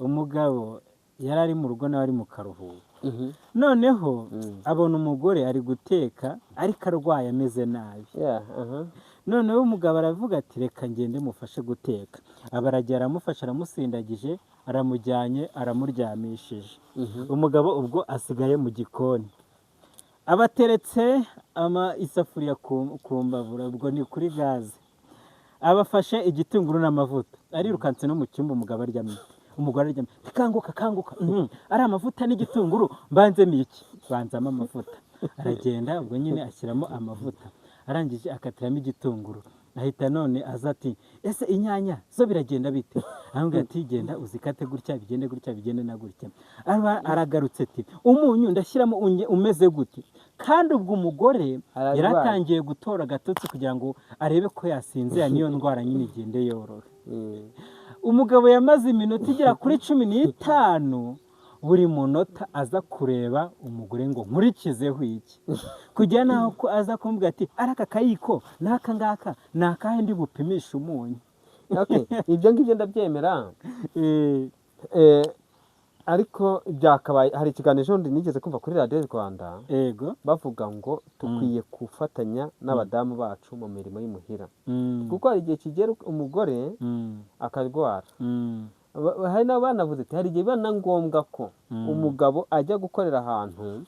umugabo yari ari mu rugo nawe ari mu karuhuko noneho abona umugore ari guteka ariko arwaye ameze nabi noneho umugabo aravuga ati reka ngende mufashe guteka aba aragiye aramufasha aramusindagije aramujyanye aramuryamishije umugabo ubwo asigaye mu gikoni abateretse isafuriya ku mbabura ubwo ni kuri gaze abafashe igitunguru n'amavuta arirukanse no mu cyumba umugabo aryamye umugore aryamye kanguka ari amavuta n'igitunguru mbanzemo iki banzamo amavuta aragenda ubwo nyine ashyiramo amavuta arangije akatiramo igitunguru ahita none aza ati ese inyanya zo biragenda bite ahubwo ati genda uzikate gutya bigende na gutya aragarutse ati umunyu ndashyiramo umeze gute kandi ubwo umugore yaratangiye gutora agatotsi kugira ngo arebe ko yasinzira niyo ndwara nyine igende yorora umugabo yamaze iminota igera kuri 15 buri munota aza kureba umugore ngo nkurikizeho iki kugira naho ko aza kumbwira ati araka kayiko naka ngaka nakahe ndi bupimisha umunyu ibyo ngibyo ndabyemera ariko byakabaye hari ikiganiro nigeze kumva kuri radiyo Rwanda bavuga ngo dukwiye gufatanya n'abadamu bacu mu mirimo y'imuhira kuko hari igihe kigera umugore akarwara hari n'abanavuze ati hari igihe biba na ngombwa ko umugabo ajya gukorera ahantu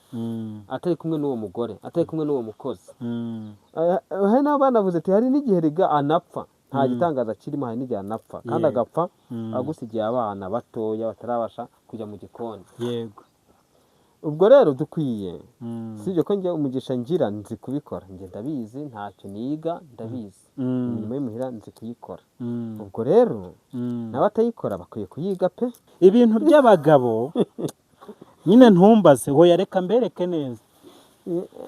atari kumwe n'uwo mugore atari kumwe n'uwo mukozi hari n'abanavuze ati hari n'igihe riga anapfa nta gitangaza kirimo hari n'igihe anapfa kandi agapfa agusigiye abana batoya batarabasha kujya mu gikoni yego ubwo rero dukwiye sibyo ko njye umugisha ngira nzi kubikora njye ndabizi ntacyo niga ndabizi imirimo y'imuhira nzi kuyikora ubwo rero n'abatayikora bakwiye kuyiga pe ibintu by'abagabo nyine ntumbaze ho yareka mbereke neza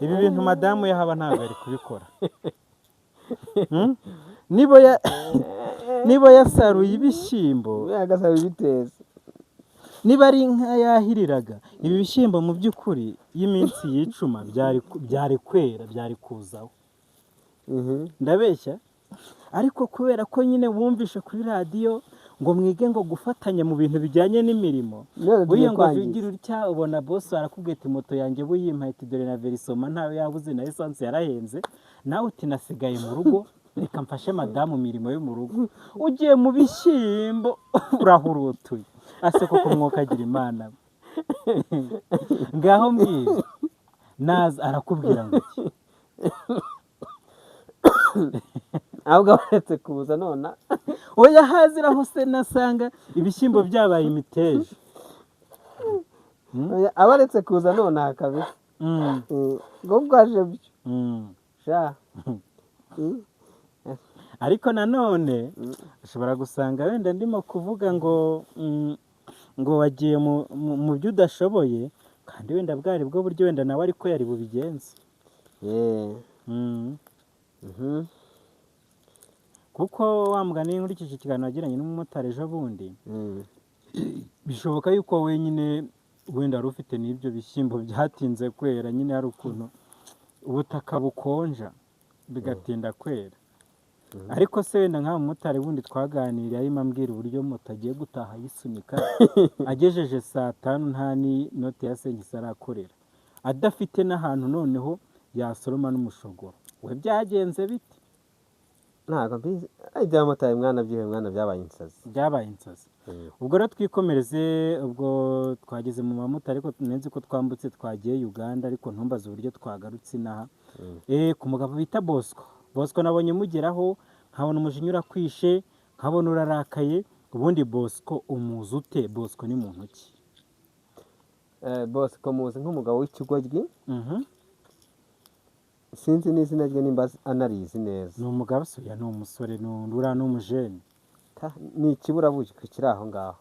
ibi bintu madamu yahaba ntabwo ari kubikora niba yasaruye ibishyimbo yagasaba ibiteza niba ari inka yahiriraga ibi bishyimbo mu by'ukuri y'iminsi y'icuma byari kwera byari kuzaho ndabeshya ariko kubera ko nyine wumvishe kuri radiyo ngo mwige ngo gufatanya mu bintu bijyanye n'imirimo buye ngo ugira utya ubona boss arakubwira ati moto yanjye buyimpaye ati dore na verisoma ntawe yabuze na essence yarahenze nawe uti nasigaye mu rugo reka mfashe madamu mirimo yo mu rugo ugiye mu bishyimbo urahurutuye ase koko umwuka agira imana ngaho mbwira naza arakubwira ngo iki ahubwo abaretse kuza nona oya hazira hose nasanga ibishyimbo byabaye imiteje abaretse kuza nona kabisa ngo bwaje byo ariko nanone ushobora gusanga wenda ndimo kuvuga ngo wagiye mu byo udashoboye kandi wenda bwari bwo buryo wenda nawe ariko yari bubigenze kuko wamugani nkurikije ikiganiro wagiranye n'umumotari ejo bundi bishoboka yuko wenyine wenda wari ufite n'ibyo bishyimbo byatinze kwera nyine hari ukuntu ubutaka bukonja bigatinda kwera ariko se wenda nk'aho umumotari wundi twaganiriye arimo ambwira uburyo moto agiye gutaha yisunika agejeje 5:00 nta n'inote ya senkisi arakorera adafite n'ahantu noneho yasoroma n'umushogoro we byagenze bite ntabwo mbizi ajya motari mwana byabaye insazi ubwo rero twikomereze ubwo twageze mu mamuta ariko nzi ko twambutse twagiye Uganda ariko ntumbaze uburyo twagarutse inaha ku mugabo bita Bosco nabonye mugeraho nkabona umujinya urakwishe nkabona urarakaye ubundi Bosco umuzi ute Bosco ni muntu ki Bosco muzi nk'umugabo w'ikigoryi sinzi n'izina rye nimba anarizi neza ni umugabo soya ni umusore n'ura n'umujeni ni ikiburabuke kiri aho ngaho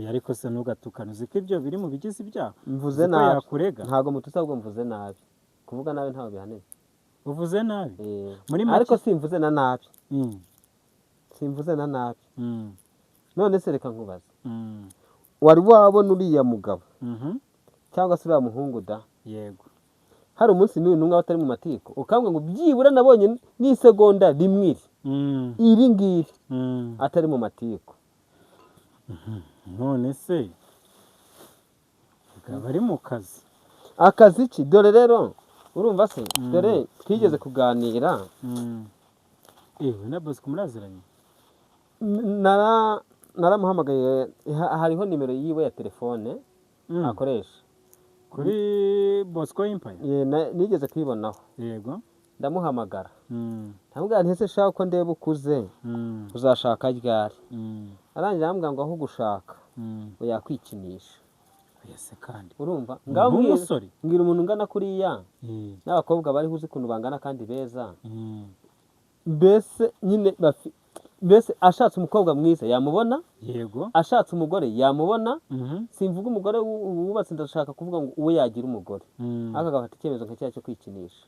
ariko se ntugatukane uzi ko ibyo biri mu bigize ibyaha mvuze nabi ntabwo mututse ahubwo mvuze nabi kuvuga nabi ntawe bihaneye uvuze nabi ariko simvuze na nabi none se reka nkubaze wari wabona uriya mugabo cyangwa se uriya muhungu da yego hari umunsi n'uyu n'umwe batari mu matiko ukambwa ngo byibura nabonye n'isegonda rimwe iri ngiri atari mu matiko none se bari mu kazi. Akazi ki? Dore rero urumva se, dore twigeze kuganira. Na Bosco muraziranye? Naramuhamagaye, hariho nimero yiwe ya telefone akoresha kuri Bosco Empire. Nigeze kwibonaho. Yego. Ndamuhamagara ndamubwira nti ese shaka ko ndeba ukuze uzashaka ryari? Arangira arambwira ngo aho gushaka yakwikinisha. Yese kandi urumva mbwira umuntu ungana kuriya n'abakobwa bari uzi ukuntu bangana kandi beza, mbese nyine mbese ashatse umukobwa mwiza yamubona. Yego. Ashatse umugore yamubona. Simvuga umugore wubatse, ndashaka kuvuga ngo uwo yagira umugore akagafata icyemezo nka cya cyo kwikinisha.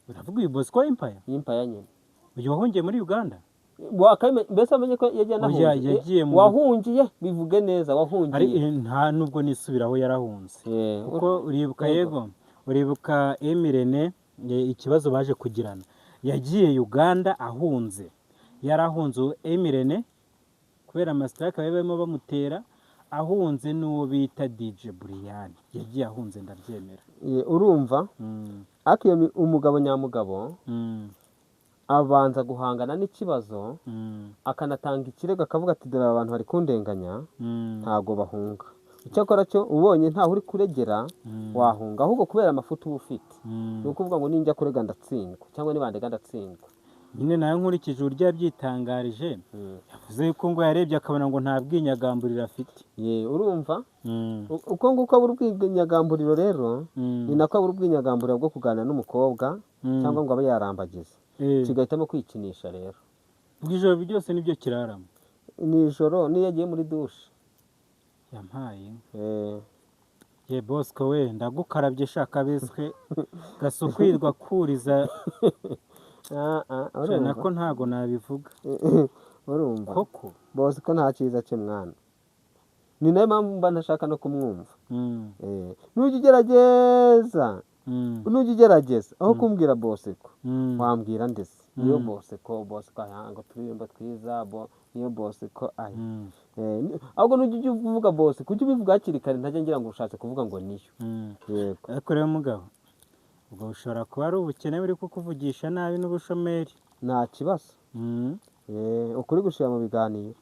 Uravuga uyu Bosco Empire? Empire nyine. Uyu wahungiye muri Uganda? Mbese amenye ko yagiye wahungiye, bivuge neza wahungiye. Nta nubwo nisubiraho yarahunze kuko uribuka. Yego, uribuka Emirene ikibazo baje kugirana, yagiye Uganda ahunze. Yarahunze Emirene kubera amasitaka bari barimo bamutera, ahunze n'uwo bita DJ Brian, yagiye ahunze ndabyemera. Urumva akiyo umugabo nyamugabo abanza guhangana n'ikibazo akanatanga ikirego akavuga ati dore abantu bari kundenganya, ntago bahunga. Icyakora cyo ubonye ntaho uri kuregera wahunga, ahubwo kubera amafuti uba ufite ni ukuvuga ngo ninjya kurega ndatsindwa cyangwa nibandega ndatsindwa. Nyine nayo nkurikije uburyo yabyitangarije, yavuze yuko ngo yarebye akabona ngo nta bwinyagamburiro afite. Urumva uko nguko abura ubwinyagamburiro rero ni nako abura ubwinyagamburiro bwo kuganira n'umukobwa cyangwa ngo abe yarambagiza, kigahitamo kwikinisha. Rero bw'ijoro byose nibyo kiraramo. Nijoro niyo yagiye muri dushe yampaye. Bosco we ndagukarabye shaka beswe gasukwirwa kuriza. Nako ntago nabivuga. Urumva koko Bosco nta cyiza cye mwana, ni nayo mpamvu mba ntashaka no kumwumva. Nujya ugerageza aho kumbwira Bosco wambwira ndetse niyo Bosco ngo turirimba twiza niyo Bosco ahubwo nujya uvuga Bosco ujye ubivuga hakiri kare, ntajya ngira ngo ushatse kuvuga ngo niyo. Yego. Ariko rero mugabo, ubwo ushobora kuba ari ubukene buri kukuvugisha nabi n'ubushomeri. Nta kibazo. Ukuri gushira mu biganiro.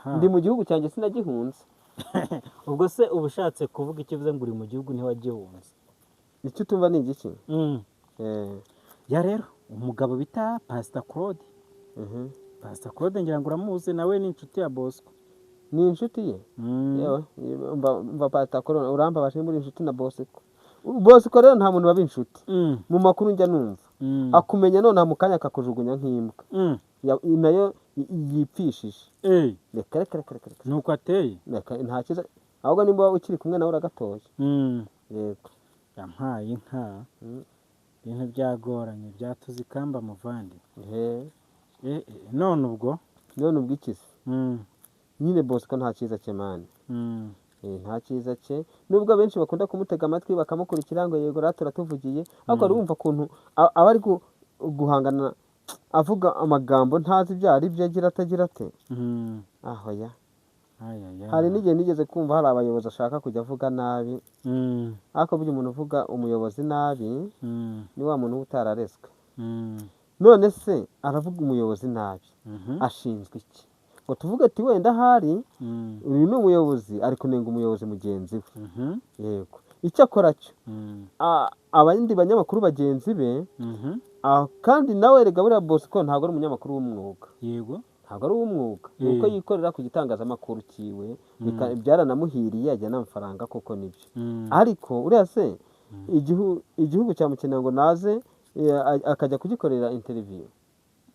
Ndi mu gihugu cyanjye sinagihunze. Ubwo se ubushatse kuvuga ikivuze ngo uri mu gihugu ntiwagihunze? Icyo tumva ni igiki? Ya rero umugabo bita Pastor Claude. Pastor Claude ngira ngo uramuzi, nawe ni inshuti ya Bosco. Ni inshuti ye? Yewe mva Pastor Claude uramba bashe muri inshuti na Bosco. Bosco rero nta muntu baba inshuti. Mu makuru njya numva akumenya none mu kanya akakujugunya nk'imbwa. Nayo yipfishije. Reka nuko ateye. Nta kiza, ahubwo nimba ukiri kumwe nawe uragatoye. Yego. Yampaye inka. Ibintu byagoranye byatuze ikamba muvandi. None ubwo ikizi nyine Bosco nta cyiza cye mani. Nta cyiza cye, nubwo benshi bakunda kumutega amatwi bakamukurikira ngo yego ratura tuvugiye, ariko urumva ukuntu aba ari guhangana avuga amagambo ntazi ibyo ari byo agira atagira ate. Aho ya hari n'igihe nigeze kumva hari abayobozi ashaka kujya avuga nabi, ariko burya umuntu uvuga umuyobozi nabi ni wa muntu utarareswe. None se aravuga umuyobozi nabi ashinzwe iki? Ngo tuvuge ati wenda hari uyu ni umuyobozi ari kunenga umuyobozi mugenzi we. Yego. Icyo akora cyo abandi banyamakuru bagenzi be, kandi nawe rega buriya Bosco ntabwo ari umunyamakuru w'umwuga. Yego. Ntabwo ari uw'umwuga, nuko yikorera ku gitangazamakuru kiwe, byaranamuhiriye ajya n'amafaranga koko nibyo. Ariko uriya se igihugu cyamukenera ngo naze akajya kugikorera interview.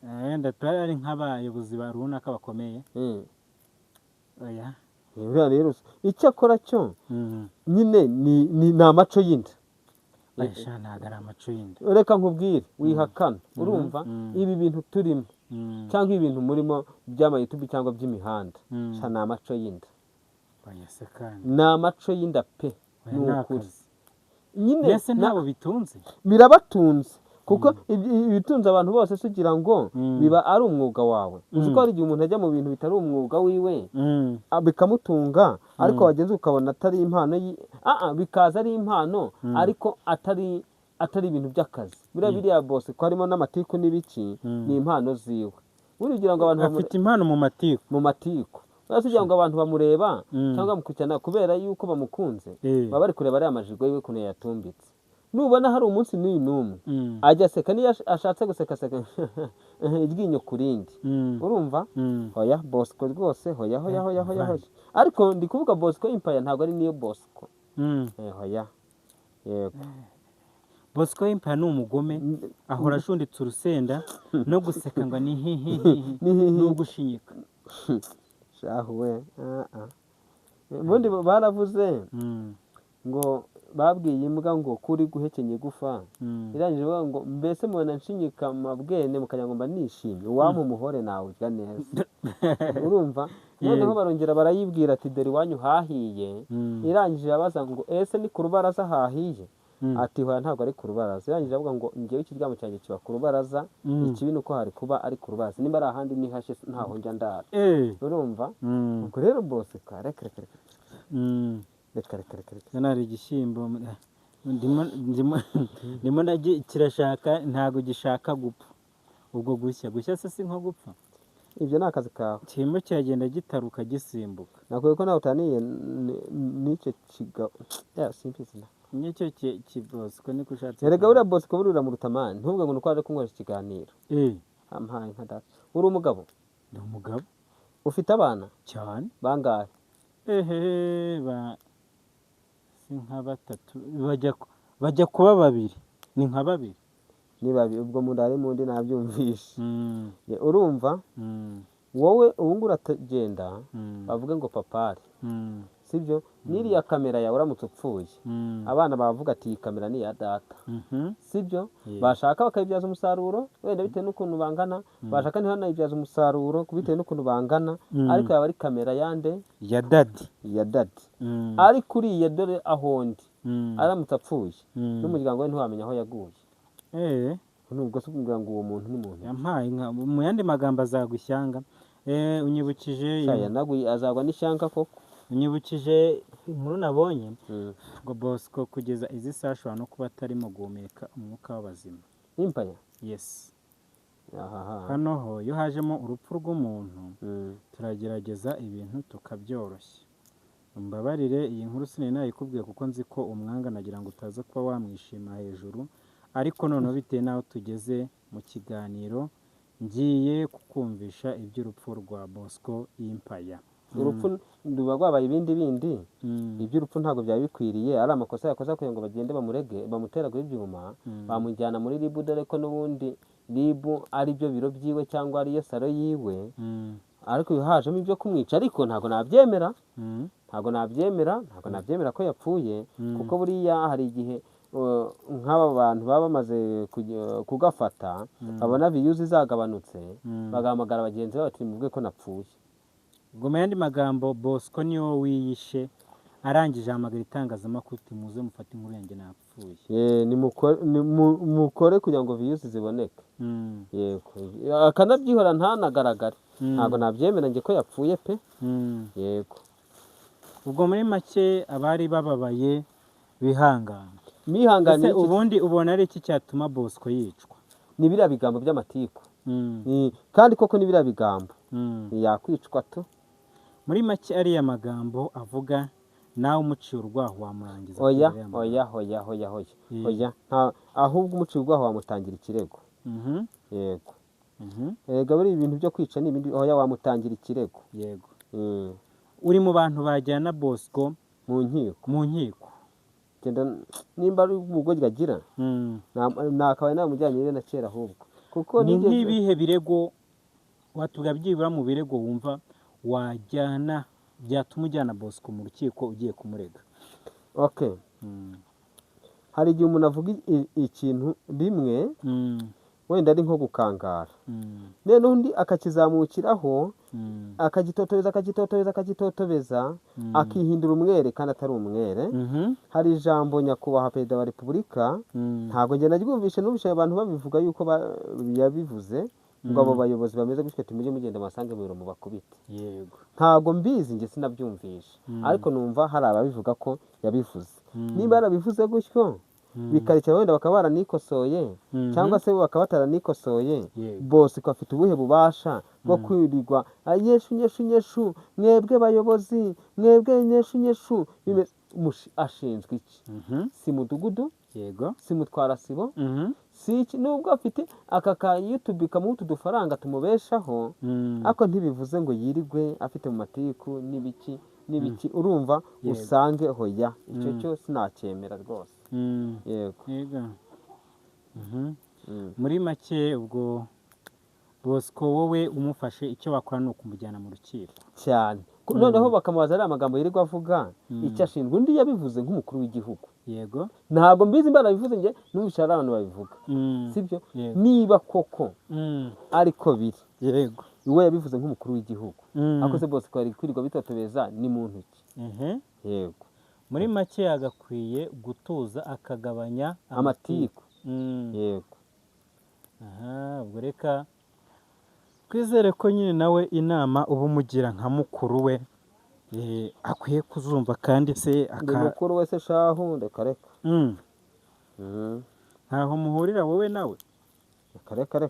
Wenda ari nk'abayobozi runaka bakomeye. Oya. Uriya rero icyo akora cyo nyine ni amaco y'inda. Ntabwo ari amaco y'inda. Reka nkubwire wihakana. Urumva ibi bintu turimo cyangwa ibintu murimo by'ama YouTube cyangwa by'imihanda ni amaco y'inda. Ni amaco y'inda pe. Ni ukuri. Mbese ntabwo bitunze? Birabatunze kuko ibitunze abantu bose sugira ngo biba ari umwuga wawe. Uzi ko hari igihe umuntu ajya mu bintu bitari umwuga wiwe bikamutunga, ariko wagenze ukabona atari impano bikaza ari impano ariko atari ibintu by'akazi. Biriya bose ko harimo n'amatiku n'ibiki, ni impano ziwe. Burigira ngo abantu afite impano mu matiku kugira ngo abantu bamureba cyangwa bamukurikirana kubera yuko bamukunze, baba bari kureba ariya majigo yiwe ukuntu yatumbitse. Nubona hari umunsi n'uyu n'umwe ajya aseka, niyo ashatse guseka iryinyo ku rindi, urumva? Hoya Bosco rwose, hoya. Ariko ndi kuvuga Bosco Empire, ntabwo ari niyo Bosco. Hoya, yego. Bosco Empire ni umugome, ahora ashunditse urusenda no guseka ngo ni no gushinyika. Shahuwe. Ubundi baravuze ngo babwiye imbwa ngo kuri guhekenye gufa, irangije bavuga ngo mbese mubona nshinyika mabwene mukagira ngo mba nishimye, uwampa umuhore nawe urya neza. Urumva? Noneho barongera barayibwira ati dore iwanyu hahiye. Irangije abaza ngo ese ni ku rubaraza hahiye? Ati hoya ntabwo ari ku rubaraza. Irangije avuga ngo ngewe ikiryamo cyanjye kiba ku rubaraza, ikibi ni uko hari kuba ari ku rubaraza, nimba ari ahandi nihashe ntaho njya ndara. Urumva? Ubwo rero bose reka nari igishyimbo ndimo kirashaka, ntabwo gishaka gupfa. Ubwo gushya se si nko gupfa. Ibyo ni akazi kawe. Kirimo kiragenda gitaruka gisimbuka. Nakwiye ko nawe utaniye n'icyo kigabo simbizi na n'icyo Bosco niko ushatse. Erega buriya Bosco buriya mu rutamani ntuvuge ngo nuko waje kunywesha ikiganiro. Ampaye nka data. Uri umugabo? Ndi umugabo. Ufite abana? Cyane. Bangahe? Si nka batatu, bajya kuba babiri. Ni nka babiri. Ni babiri, ubwo mundare mundi nabyumvishe. Urumva? Wowe ubu ngura atagenda bavuga ngo papari. Sibyo? N'iriya kamera yawe uramutse upfuye, abana bavuga ati iyi kamera ni iya data. Sibyo? Bashaka bakayibyaza umusaruro wenda bitewe n'ukuntu bangana, bashaka ntibanayibyaza umusaruro bitewe n'ukuntu bangana, ariko yaba ari kamera yande ya dadi. Ariko uriya dore ahondi aramutse apfuye n'umuryango we ntiwamenya aho yaguye. Nubwo se kugira ngo uwo muntu ni muntu yampaye mu yandi magambo azagushyanga. Unyibukije azagwa n'ishyanga koko. Unyibukije inkuru nabonye ngo Bosco kugeza izi saha ashobora no kuba atarimo guhumeka umwuka w'abazima. Impaya? Yes. Hano ho iyo hajemo urupfu rw'umuntu turagerageza ibintu tukabyoroshya. Mbabarire iyi nkuru sinari nayikubwiye kuko nzi ko umwanga nagira ngo utaza kuba wamwishima hejuru, ariko noneho bitewe n'aho tugeze mu kiganiro ngiye kukumvisha iby'urupfu rwa Bosco Empire. Urupfu ruba rwabaye ibindi iby'urupfu ntabwo byari bikwiriye, ari amakosa yakoze kugira ngo bagende bamurege bamuteragura ibyuma bamujyana muri ribu, dore ko n'ubundi ribu ari byo biro byiwe cyangwa ariyo salo yiwe. Ariko iyo hajemo ibyo kumwica, ariko ntabwo nabyemera ko yapfuye, kuko buriya hari igihe nk'aba bantu baba bamaze kugafata babona viyuzi zagabanutse bagahamagara bagenzi babo bati mubwiye ko napfuye. Ubwo mu yandi magambo Bosco niwo wiyishe, arangije ahamagara itangazamakuru ati muze mufate inkuru yanjye napfuye. Mukore kugira ngo viyuzi ziboneke. Yego, akanabyihora ntanagaragare. Ntabwo nabyemera njye ko yapfuye pe. Yego. Ubwo muri make abari bababaye bihangana. Mihangane ubundi ubona ari iki cyatuma Bosco yicwa? Ni biriya bigambo by'amatiku. Kandi koko ni biriya bigambo. Yakwicwa tu. Muri make ariya magambo avuga nawe umuciye urwaho wamurangiza. Oya. Ahubwo umuciye urwaho wamutangira ikirego. Yego. Erega buri ibintu byo kwica ni ibindi, oya wamutangira ikirego. Yego. Uri mu bantu bajyana Bosco mu nkiko. Nimba ari ubugoryi agira nakabaye namujyanye na kera ahubwo. Kuko ni nk'ibihe birego watubwa byibura mu birego wumva wajyana byatuma ujyana Bosco mu rukiko ugiye kumurega? Hari igihe umuntu avuga ikintu rimwe wenda ari nko gukangara noneho undi akakizamukiraho akagitotobeza akihindura umwere kandi atari umwere. Hari ijambo nyakubahwa perezida wa repubulika ntabwo njye naryumvishe n'ubishaye abantu babivuga yuko yabivuze ngo abo bayobozi bameze gutyo tumujye mugenda amasange mu biro mubakubite. Yego, ntabwo mbizi njye sinabyumvishe ariko numva hari ababivuga ko yabivuze. Niba yarabivuze gutyo bikarekera wenda bakaba baranikosoye cyangwa se bakaba bataranikosoye, Bosco afite ubuhe bubasha bwo kwirirwa nyeshu mwebwe bayobozi mwebwe nyeshu ashinzwe iki? Si mudugudu, yego, si mutwara sibo, si iki. Nubwo afite aka ka YouTube kamuha utu dufaranga tumubeshaho, ariko ntibivuze ngo yirigwe afite mu matiku n'ibiki urumva usange hoya icyo cyo sinacyemera rwose. Yego. Muri make ubwo Bosco wowe umufashe icyo wakora ni ukumujyana mu rukiko cyane. Noneho bakamubaza ari amagambo yirirwa avuga icyo ashinzwe. Undi yabivuze nk'umukuru w'igihugu. Yego, ntabwo mbizi imbaraga bivuze njye n'ubishara abantu babivuga, sibyo? Niba koko ariko biri, yego, iwe yabivuze nk'umukuru w'igihugu, akoze Bosco ari kwirirwa bitotobeza ni mu ntoki. Yego, muri make yagakwiye gutuza akagabanya amatiku. Yego. Ubwo reka twizere ko nyine nawe inama uba umugira nka mukuru we akwiye kuzumva kandi se mukuru we se shahu reka ntaho muhurira wowe nawe reka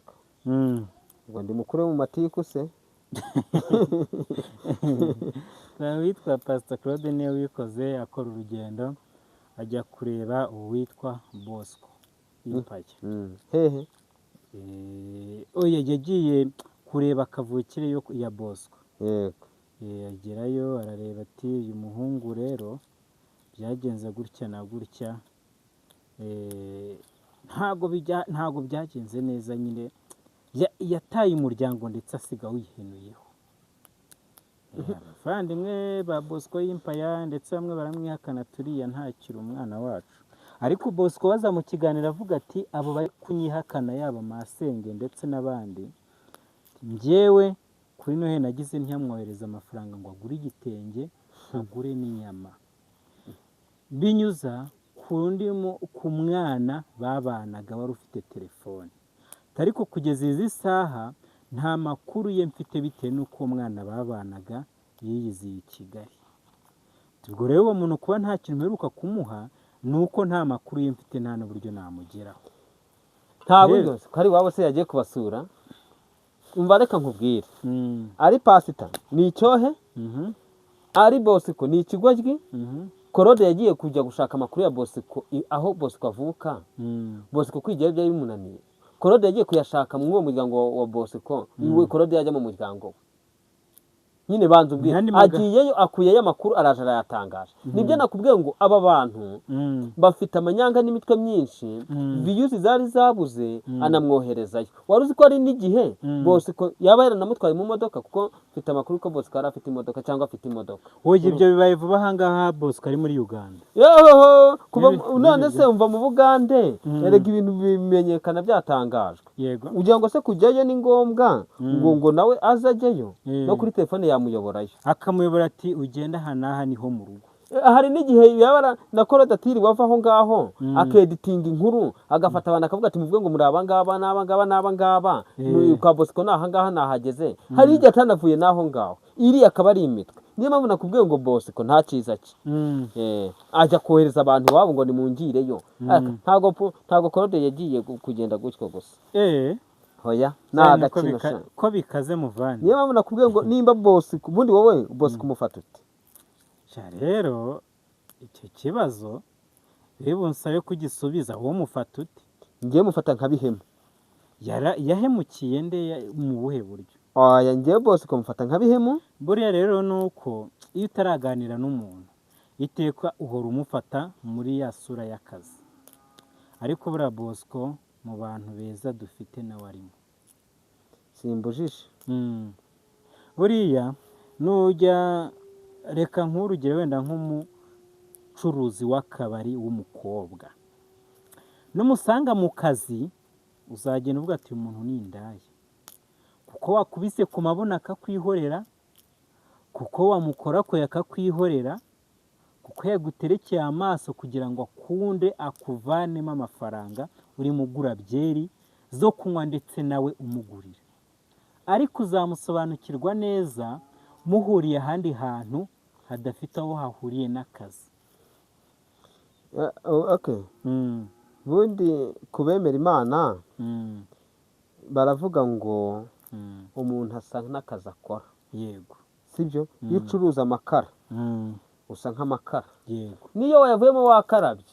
ngo ndi mukuru we mu matiku se. witwa Pastor Claude niwe wikoze akora urugendo ajya kureba uwitwa Bosco Impaya. Hehe? Yagiye kureba kavukire yo ya Bosco. Yego. Agerayo arareba ati uyu muhungu rero byagenze gutya na gutya, ntago byagenze neza nyine, yataye umuryango ndetse asiga wihenuyeho. Abavandimwe ba Bosco Impaya ndetse bamwe baramwihakana turiya ntakiri umwana wacu, ariko Bosco waza mu kiganiro avuga ati abo bari kunyihakana yaba Masenge ndetse n'abandi, njyewe kuri Noheli nagize ntiyamwohereza amafaranga ngo agure igitenge agure n'inyama, binyuza ku mwana babanaga wari ufite telefone. Ariko kugeza izi saha nta makuru ye mfite bitewe n'uko uwo mwana babanaga yiyiziye i Kigali. Ubwo rero uwo muntu kuba nta kintu mperuka kumuha ni uko nta makuru ye mfite, nta n'uburyo namugeraho. Nta buryo ko ari wabo se yagiye kubasura. Umva reka nkubwire, ari pasita ni icyohe, ari Bosco ni ikigoryi. Claude yagiye kujya gushaka amakuru ya Bosco aho Bosco avuka. Bosco kwigira byari bimunaniye. Claude yagiye kuyashaka mu muryango wa Bosco, iwe Claude yajya mu muryango we. Nyine banze ubwira agiyeyo akuyeyo amakuru araje arayatangaje. Nibyo nakubwiye ngo aba bantu bafite amanyanga n'imitwe myinshi, views zari zabuze anamwoherezayo. Wari uzi ko ari n'igihe Bosco yaba yaranamutwaye mu modoka, kuko mfite amakuru ko Bosco yari afite imodoka cyangwa afite imodoka. Oye, ibyo bibaye vuba ahangaha Bosco ari muri Uganda. Kuba none se umva mu Bugande erega ibintu bimenyekana byatangajwe. Yego, ugira ngo se kujyayo ni ngombwa ngo nawe azajyayo no kuri telefone yamuyoborayo, akamuyobora ati ugenda hanaha niho mu rugo. Hari n'igihe yabara na Claude atiri wava aho ngaho akeditinga inkuru agafata abantu akavuga ati muvuge ngo muri abangaba n'abangaba kwa Bosco nahangaha nahageze. Hari igihe atanavuye naho ngaho, iri akaba ari imitwe. Niyo mpamvu nakubwiye ngo Bosco nta cyiza cye. Ajya kohereza abantu wabo ngo nimungireyo. Ntago Claude yagiye kugenda gutyo gusa. Hoya nagakino ko bikaze muvandi. Niyo mpamvu nakubwiye ngo nimba Bosco ubundi wowe Bosco umufata ute? Rero icyo kibazo rero nsabe kugisubiza, wowe mufata ute? Ngiye mufata nka Bihemu. Yahemukiye nde mu buhe buryo? Ngiye Bosco mufata nka Bihemu. Buriya rero nuko iyo utaraganira n'umuntu iteka uhora umufata muri ya sura y'akazi, ariko buriya Bosco mu bantu beza dufite nawe arimo. Simbujije. Buriya nujya reka nk'urugero wenda nk'umucuruzi w'akabari w'umukobwa, n'umusanga mu kazi uzagenda uvuga ati uyu muntu ni indaya, kuko wakubise ku mabuno akakwihorera, kuko wamukorakoye akakwihorera, kuko yaguterekeye amaso kugira ngo akunde akuvanemo amafaranga urimo ugura byeri zo kunywa ndetse nawe umugurira. Ariko uzamusobanukirwa neza muhuriye ahandi hantu hadafite aho hahuriye n'akazi. Ubundi kubemera Imana baravuga ngo umuntu asa n'akazi akora. Yego. Sibyo? Iyo ucuruza amakara usa nk'amakara. Yego. Niyo wayavuyemo wakarabye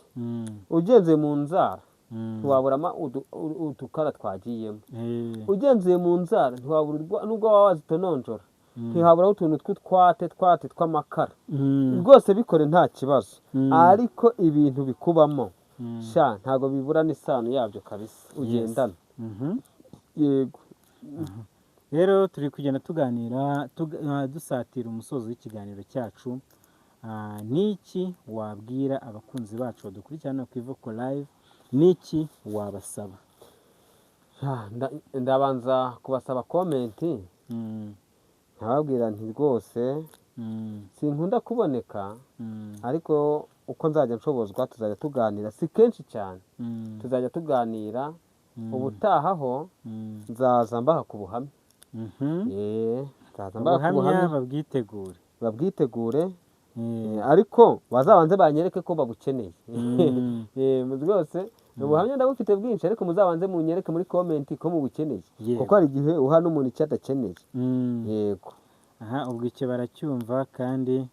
ugenze mu nzara ntiwaburamo utukara twagiyemo. Ugenzuye mu nzara ntiwabura, nubwo waba wazitononjora ntihaburaho utuntu tw'utwate tw'amakara. Rwose bikore nta kibazo, ariko ibintu bikubamo sha ntabwo bibura n'isano yabyo kabisa ugendana. Yego. Rero turi kugenda tuganira dusatira umusozo w'ikiganiro cyacu. Niki wabwira abakunzi bacu badukurikirana ku Ivuko Live? Niki wabasaba? Ndabanza kubasaba komenti, nkababwira nti rwose sinkunda kuboneka, ariko uko nzajya nshobozwa tuzajya tuganira, si kenshi cyane, tuzajya tuganira. Ubutahaho nzaza mbaha ku buhamya. Nzaza mbaha ku buhamya, babwitegure. Ariko bazabanze banyereke ko babukeneye. Rwose ubuhamya ndabufite bwinshi, ariko muzabanze munyereke muri komenti ko mubukeneye, kuko hari igihe uha n'umuntu icyo adakeneye. Yego. Ubwo icyo baracyumva kandi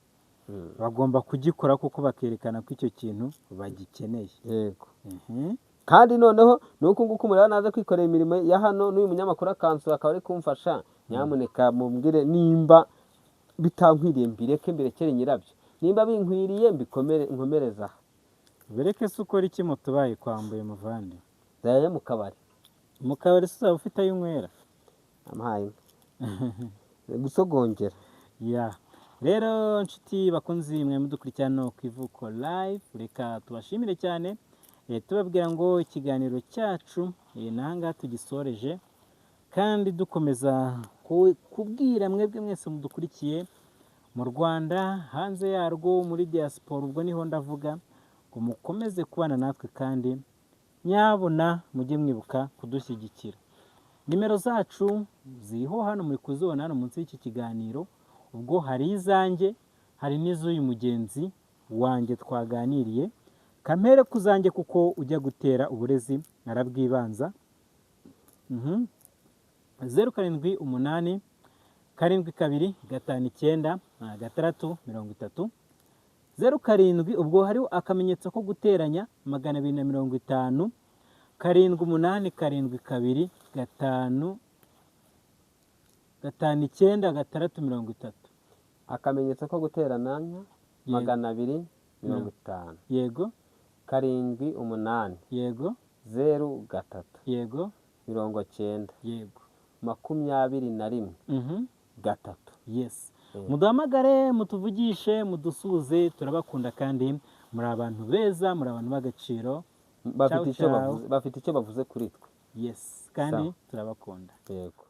bagomba kugikora kuko bakerekana ko icyo kintu bagikeneye. Yego. Kandi noneho nuko nguko umureba naza kwikorera imirimo ya hano, n'uyu munyamakuru akansura akaba ari kumfasha, nyamuneka mumbwire nimba bitankwiriye mbireke mbirekere nyirabyo, nimba binkwiriye nkomereza. Bereke se ukora iki mutubaye kwambuye muvande? Zaye mu kabari. Mu kabari se uzaba ufite ayo unywera? Amahaye gusogongera. Rero nshuti bakunzi mwe mudukurikirana ku Ivuko Live, reka tubashimire cyane. Tubabwira ngo ikiganiro cyacu nanga tugisoreje, kandi dukomeza kubwira mwebwe mwese mudukurikiye mu Rwanda, hanze yarwo, muri diaspora, ubwo niho ndavuga ngo mukomeze kubana natwe, kandi nyabona mujye mwibuka kudushyigikira. Nimero zacu ziriho hano, muri kuzibona hano munsi y'iki kiganiro. Ubwo hari izanjye, hari n'iz'uyu mugenzi wanjye twaganiriye. Kamere kuzanjye kuko ujya gutera uburezi arabwibanza. 078 72 59 630. 07, ubwo hariho akamenyetso ko guteranya 250 78 72 5 59 akamenyetso ko guteranya 250. Yego. 78. Yego. 03. Yego. 90. Yego. 21. 3. Yes. Muduhamagare, mutuvugishe, mudusuze, turabakunda kandi muri abantu beza, muri abantu b'agaciro. Bafite icyo bavuze kuri twe. Yes, kandi turabakunda. Yego.